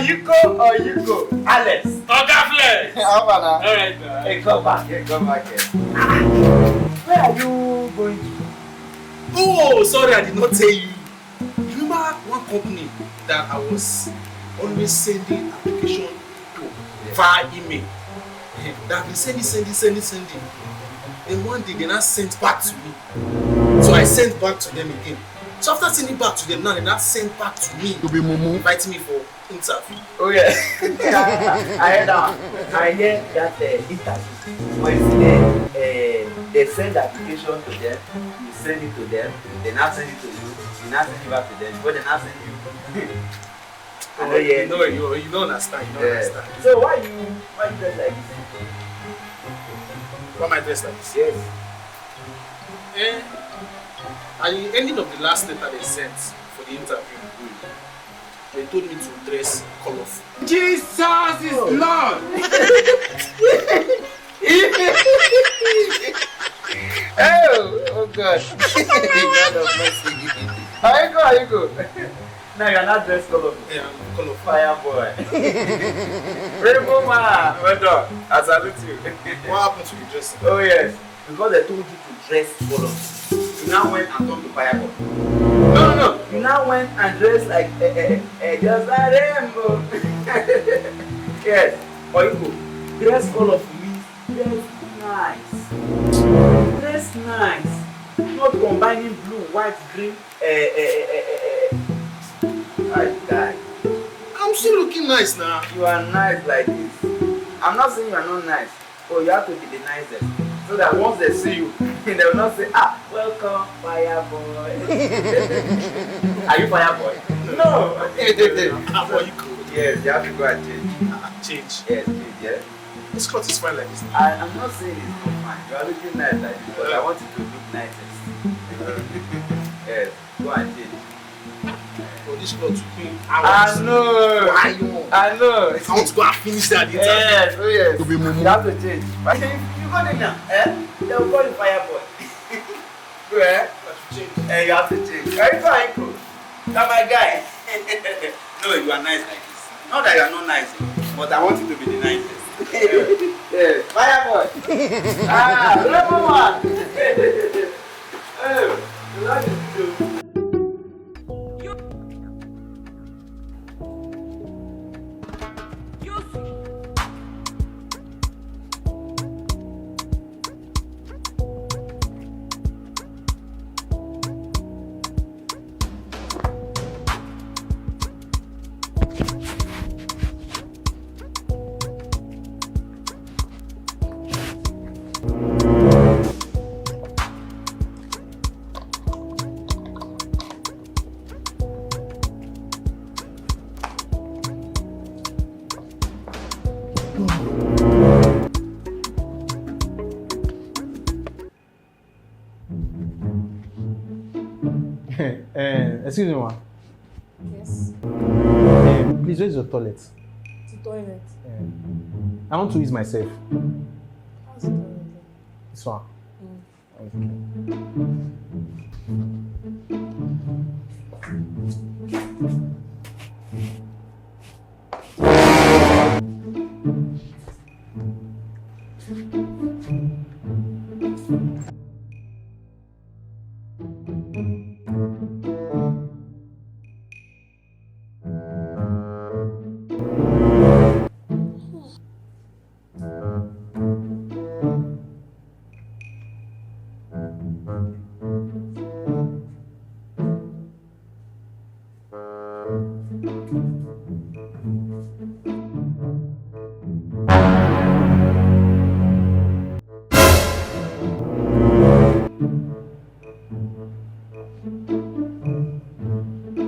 Oyiko, Alex. Flex. How about now? Alright, Hey, come back here, come back here. Where are you going to? Oh, sorry, I did not tell you. You remember one company that I was always sending application to via email? That been sending. Then one day they now sent back to me. So I sent back to them again. So after sending back to them, now they now sent back to me to be inviting me for interview. Oh yeah. I heard that. I heard that interview. When they send the application to them, you send it to them, they now send it to you, you now send it back to them, but they now send you. You don't understand. Understand. So why you dress like this? Why am I dressed like this? Yes. At the ending of the last letter they sent for the interview, they told me to dress colorful. Jesus is Lord! Oh God. God of mercy. How you go? Now you're not dressed colorful. Yeah, I'm colorful. Fire boy. Rainbow man. Well done. I salute you. What happened to the dress? Oh yes. Because they told you to dress colorful. You now went and turned to fire boy. No. You now went and dressed like just like rainbow. Yes. Oyiko, dress colorful means dress nice. Dress nice. Not combining blue, white, green. I'm still looking nice now. You are nice like this. I'm not saying you are not nice, but you have to be the nicest. So that once they see you, they will not say, welcome, fire boy. Are you fire boy? No. I'm Oyiko. Yes, you have to go and change. Change. Yes, change, yeah. This cloth is fine like this. I'm not saying it's not fine. You are looking nice like this, but I want you to look nicest. Yes, go and change. Oh, this cloth took me I hours. know. I know. I want to go and finish that interview. Yes, oh yes. To be mumu. You have to change. But if you go there now, they will call you fire boy. Go ahead. You have to change. Are you fine? That's my guy. No, you are nice like this. Not that you are not nice, but I want you to be the nicest. Yes, fire boy. Remember one. Oh, you like it too. Excuse me, ma. Yes. Please, where's your toilet? The toilet. I want to use myself. How's the toilet? This one.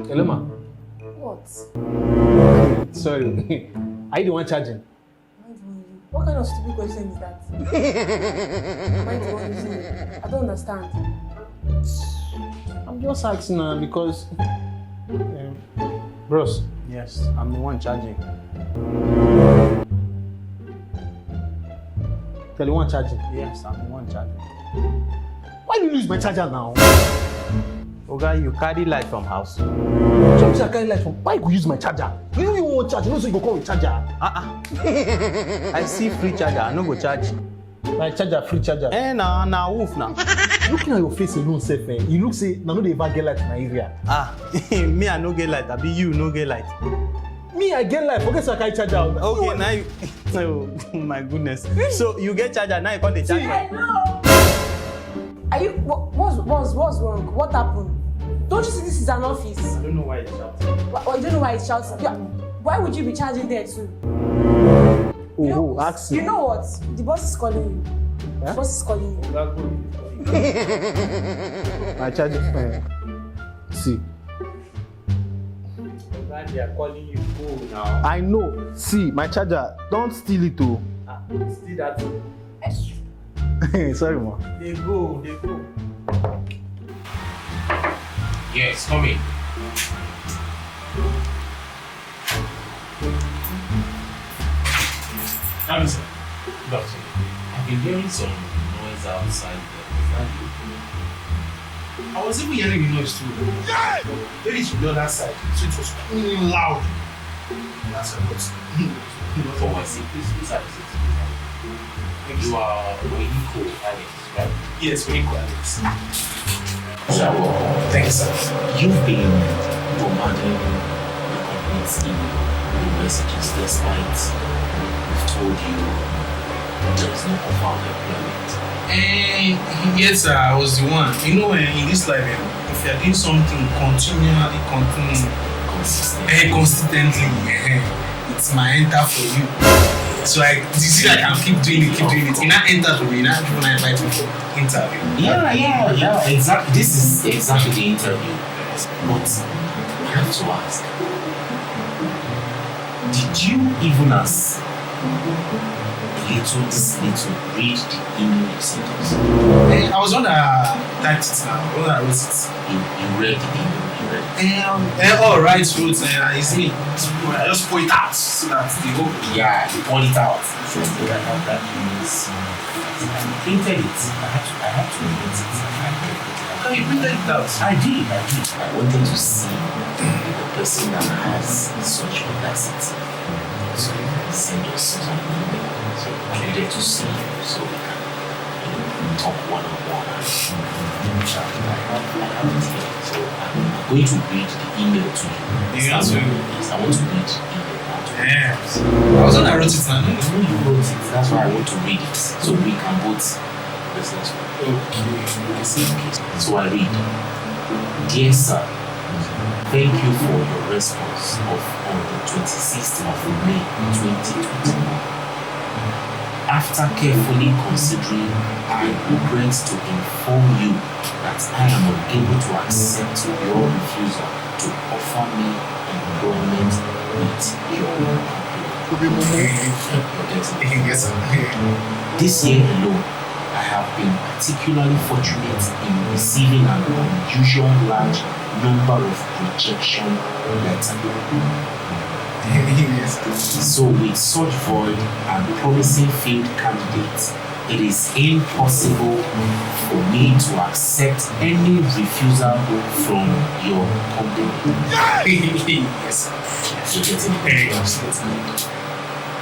Hello, ma. What? Sorry. Are you the one charging? What kind of stupid question is that? Am I the one using it? I don't understand. I'm just asking now because... bros. Yes, I'm the one charging. You're the one charging? Yes, I'm the one charging. Why do you lose my charger now? Oga, you carry light from house. So I carry light from. Why you go use my charger? You don't even want charge. You know so you go come with charger. I see free charger. I no go charge. My charger, free charger. Na wolf now. Looking at your face alone, safe, man. You look say, now no dey ever get light in my area. Me I no get light. Abi you no get light. Me, I get light. Forget so I carry charger. Okay, now you. Oh my goodness. So you get charger now you call the charger. Hello. Are you? What's wrong? What happened? Don't you see this is an office? I don't know why you shout. You don't know why it's shouting. Yeah. Why would you be charging there too? Ask me. You know what? The boss is calling you. Huh? The boss is calling you. My charger. See. They are calling you. Go now. I know. See, my charger. Don't steal it, oh. Steal that. Sorry, ma. They go. Yes, come in. Sir. Good afternoon. I've been hearing some noise outside there. I was even hearing the noise too. Yeah! Then it's from the other side, so it was really loud. That's a lot. For my sake, please have a seat. You are Oyiko Alex, right? Yes, very quiet. So, Thanks, sir. you've been bombarding the company's email with messages despite we've told you there is no offer of employment. Yes, sir, I was the one. You know, in this life, if you're doing something continually, consistently, it's my enter for you. So you see, I can keep doing it. You not enter for me, you not people not invite me for interview. Yeah, exactly. This is exactly the interview. But I have to ask, did you even as this little read the email you sent us? I was on a typed it now. I wrote it. You read the email. All right, roots, it's me. I just point it out so that the whole. Yeah, you point it out. So that means I printed it. I had to print it. Okay, you printed it out. I did. I wanted to see the person that has such audacity. So send us an email. So I needed to see you so we can talk one-on-one. I have it here. So I'm going to read the email to you. Yes, I want to read the email out to you. Yeah. I was on I wrote it now. I know you wrote it. That's why I want to read it. So we can both listen to it. Okay. So I read. Dear sir, thank you for your response on the 26th of May 2021. After carefully considering, I regret to inform you that I am unable to accept your refusal to offer me employment with your company. Yes, sir. This year alone, I have been particularly fortunate in receiving an unusual large number of rejection letters. So with such void and promising field candidates, it is impossible for me to accept any refusal from your company. Yes, So getting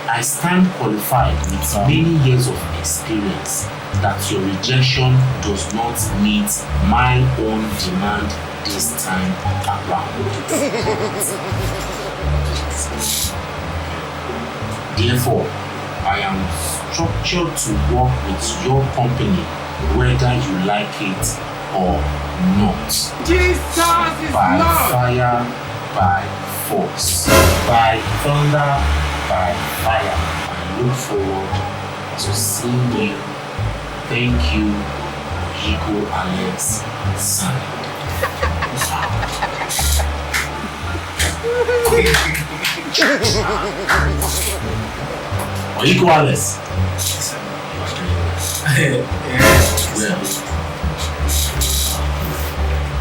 I stand qualified with many years of experience that your rejection does not meet my own demand this time around. Therefore, I am structured to work with your company whether you like it or not. Jesus is by Lord. Fire, by force, by thunder, by fire. I look forward to seeing you. Thank you, Oyiko Alex. Signed. Oyiko Alex. Well,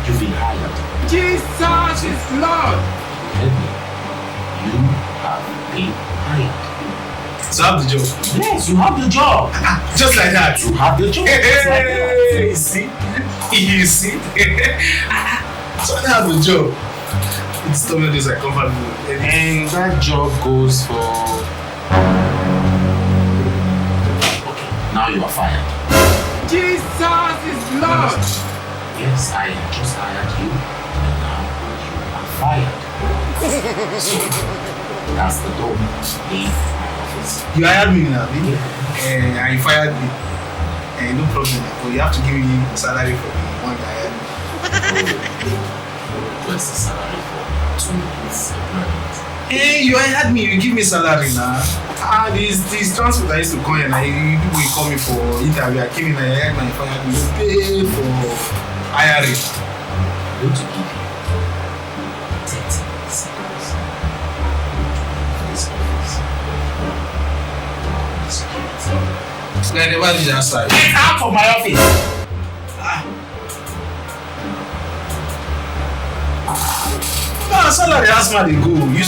you've been hired. Jesus is Lord. You have been hired. So I have the job. Yes, you have the job. Just like that. You have the job. Hey, you see? So I have a job. It's told me this I cover me. And that job goes for. Okay, now you are fired. Jesus is Lord. Yes, I just hired you, and now you are fired. So that's the door. Leave my office. You hired me now, didn't you? Yeah. And you fired me. And no problem. But you have to give me a salary for the one that hired me. What's the salary for 2 months employment? Hey, you hired me, you give me salary now. This transport I used to call you and you people will call me for interview. I came in and I hired my fired me. You pay for hiring. I'm going to give you 30 seconds for this office. Security. So I never did that side. Get out of my office! No, salary, that's where they go. You